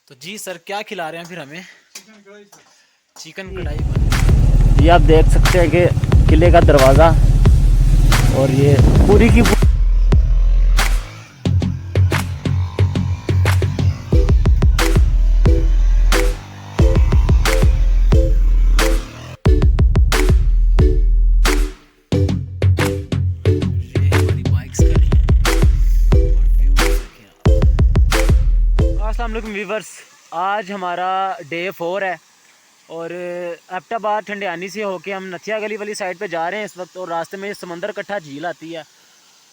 तो जी सर क्या खिला रहे हैं फिर हमें? चिकन कढ़ाई। ये आप देख सकते हैं कि किले का दरवाज़ा और ये पूरी की अस्सलाम वालेकुम व्यूवर्स, आज हमारा डे 4 है और एबटाबाद ठंडियानी से होके हम नथिया गली वाली साइड पे जा रहे हैं इस वक्त। और रास्ते में समंदर कट्ठा झील आती है,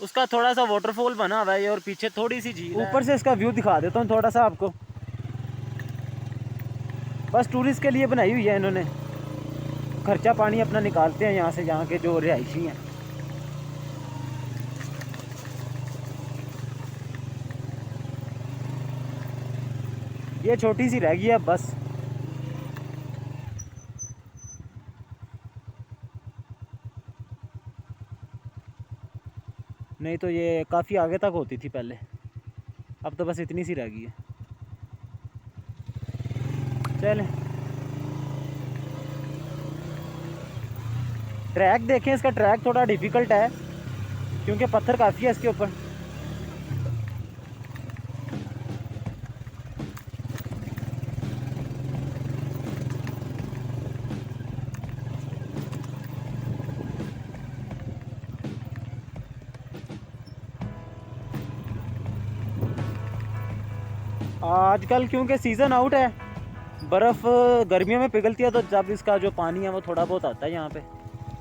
उसका थोड़ा सा वाटरफॉल बना हुआ है और पीछे थोड़ी सी झील है। ऊपर से इसका व्यू दिखा देता हूँ थोड़ा सा आपको। बस टूरिस्ट के लिए बनाई हुई है इन्होंने, खर्चा पानी अपना निकालते हैं यहाँ से, यहाँ के जो रिहायशी हैं। ये छोटी सी रह गई है बस। नहीं तो ये काफ़ी आगे तक होती थी पहले, अब तो बस इतनी सी रह गई है। चलें, ट्रैक देखें। इसका ट्रैक थोड़ा डिफ़िकल्ट है क्योंकि पत्थर काफ़ी है इसके ऊपर। आजकल क्योंकि सीज़न आउट है, बर्फ़ गर्मियों में पिघलती है, तो जब इसका जो पानी है वो थोड़ा बहुत आता है यहाँ पे।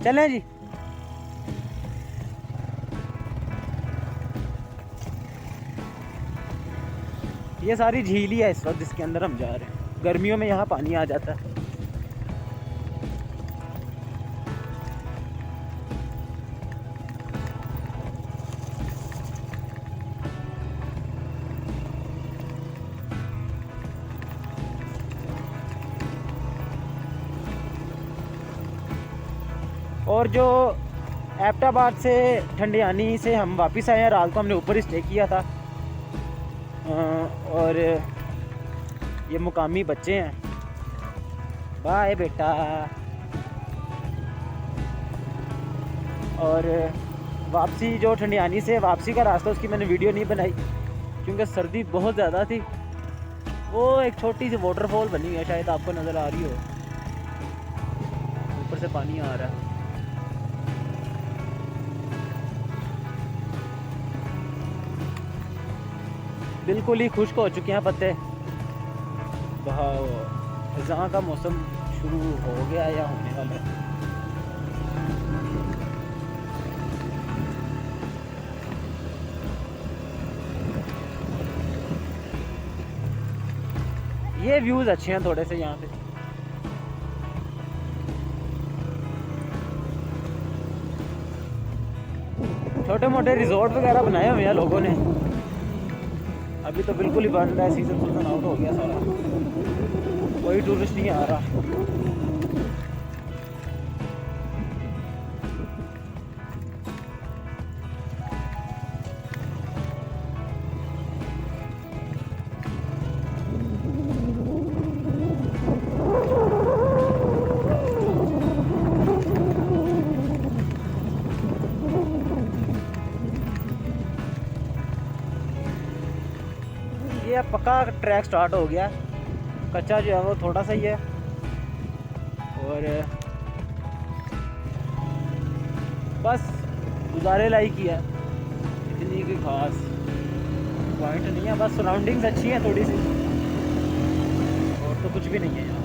चलें जी। ये सारी झील ही है इस वक्त जिसके अंदर हम जा रहे हैं। गर्मियों में यहाँ पानी आ जाता है। और जो एबटाबाद से ठंडियानी से हम वापस आए हैं, रात को हमने ऊपर स्टे किया था। और ये मुकामी बच्चे हैं। बाय बेटा। और वापसी जो ठंडियानी से वापसी का रास्ता, उसकी मैंने वीडियो नहीं बनाई क्योंकि सर्दी बहुत ज़्यादा थी। वो एक छोटी सी वाटरफॉल बनी है, शायद आपको नज़र आ रही हो, ऊपर से पानी आ रहा है। बिल्कुल ही खुश्क हो चुके हैं पत्ते। ख़ज़ां का मौसम शुरू हो गया या होने वाला है। ये व्यूज़ अच्छे हैं थोड़े से यहाँ पे। छोटे मोटे रिजॉर्ट वगैरह बनाए हुए हैं लोगों ने। अभी तो बिल्कुल ही बंद है, सीज़न आउट हो गया सारा, कोई टूरिस्ट नहीं आ रहा। ये पक्का ट्रैक स्टार्ट हो गया, कच्चा जो है वो थोड़ा सा ही है। और बस गुजारे लायक ही है, इतनी कोई खास पॉइंट नहीं है। बस सराउंडिंग्स अच्छी हैं थोड़ी सी, और तो कुछ भी नहीं है यहाँ।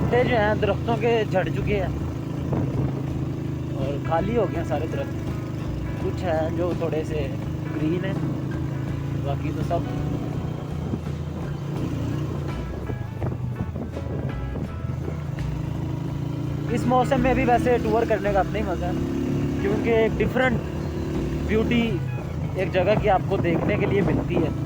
पत्ते जो हैं दरख्तों के झड़ चुके हैं और खाली हो गए हैं सारे दरख्त। कुछ हैं जो थोड़े से ग्रीन हैं, बाकी तो सब इस मौसम में भी वैसे टूर करने का अपना ही मज़ा है, क्योंकि एक डिफरेंट ब्यूटी एक जगह की आपको देखने के लिए मिलती है।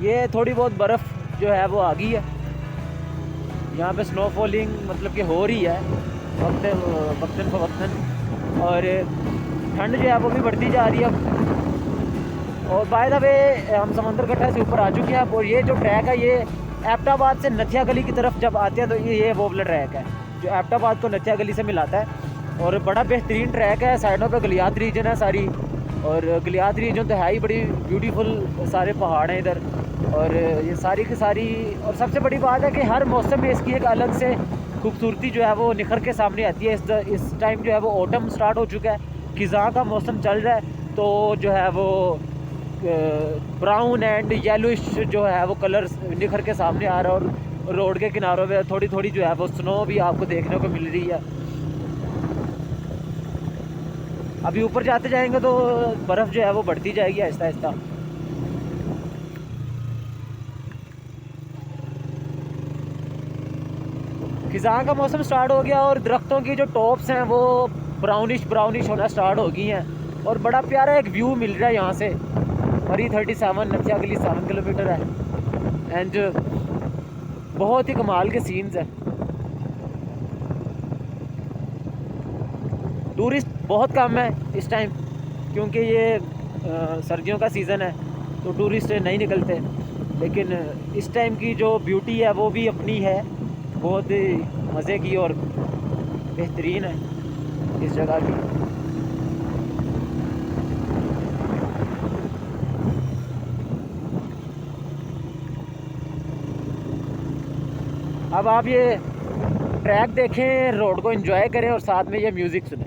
ये थोड़ी बहुत बर्फ़ जो है वो आ गई है यहाँ पे। स्नोफॉलिंग मतलब कि हो रही है वक्तन फ़वक्तन, और ठंड जो है वो भी बढ़ती जा रही है। और बाय द वे हम समंदर कट्टा से ऊपर आ चुके हैं। और ये जो ट्रैक है ये एबटाबाद से नथिया गली की तरफ जब आते हैं तो ये वो वाला ट्रैक है जो एबटाबाद को नथिया गली से मिलाता है। और बड़ा बेहतरीन ट्रैक है। साइडों पे गलियात रीजन है सारी, और गलियात रीजन तो है ही बड़ी ब्यूटीफुल, सारे पहाड़ हैं इधर। और ये सारी की सारी, और सबसे बड़ी बात है कि हर मौसम में इसकी एक अलग से खूबसूरती जो है वो निखर के सामने आती है। इस टाइम जो है वो ऑटम स्टार्ट हो चुका है, खिज़ां का मौसम चल रहा है, तो जो है वो ब्राउन एंड येलोइश जो है वो कलर निखर के सामने आ रहा है। और रोड के किनारों पे थोड़ी थोड़ी जो है वो स्नो भी आपको देखने को मिल रही है। अभी ऊपर जाते जाएंगे तो बर्फ़ जो है वो बढ़ती जाएगी आहिस्ता आहिस्ता। खिज़ां का मौसम स्टार्ट हो गया और दरख्तों की जो टॉप्स हैं वो ब्राउनिश होना स्टार्ट हो गई हैं। और बड़ा प्यारा एक व्यू मिल रहा है यहाँ से। मरी 37 नथिया गली 7 किलोमीटर है एंड बहुत ही कमाल के सीन्स हैं। टूरिस्ट बहुत कम है इस टाइम, क्योंकि ये सर्दियों का सीज़न है तो टूरिस्ट नहीं निकलते। लेकिन इस टाइम की जो ब्यूटी है वो भी अपनी है, बहुत ही मज़े की और बेहतरीन है इस जगह की। अब आप ये ट्रैक देखें, रोड को एंजॉय करें और साथ में ये म्यूज़िक सुनें।